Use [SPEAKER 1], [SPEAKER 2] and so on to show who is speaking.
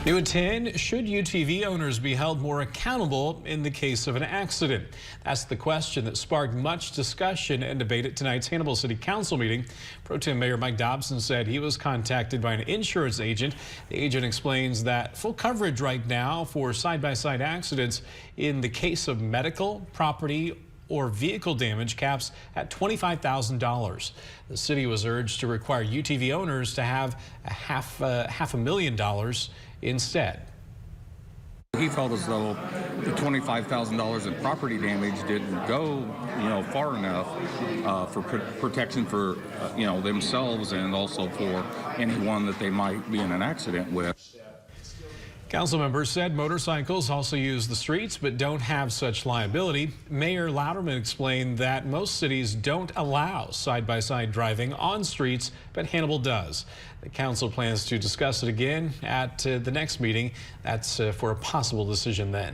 [SPEAKER 1] New at 10, should UTV owners be held more accountable in the case of an accident? That's the question that sparked much discussion and debate at tonight's Hannibal City Council meeting. Pro Tem Mayor Mike Dobson said he was contacted by an insurance agent. The agent explains that full coverage right now for side-by-side accidents in the case of medical, property, or vehicle damage caps at $25,000. The city was urged to require UTV owners to have half $500,000 instead.
[SPEAKER 2] He felt as though the $25,000 in property damage didn't go, far enough for protection for, themselves and also for anyone that they might be in an accident with.
[SPEAKER 1] Council members said motorcycles also use the streets but don't have such liability. Mayor Louderman explained that most cities don't allow side-by-side driving on streets, but Hannibal does. The council plans to discuss it again at the next meeting. That's for a possible decision then.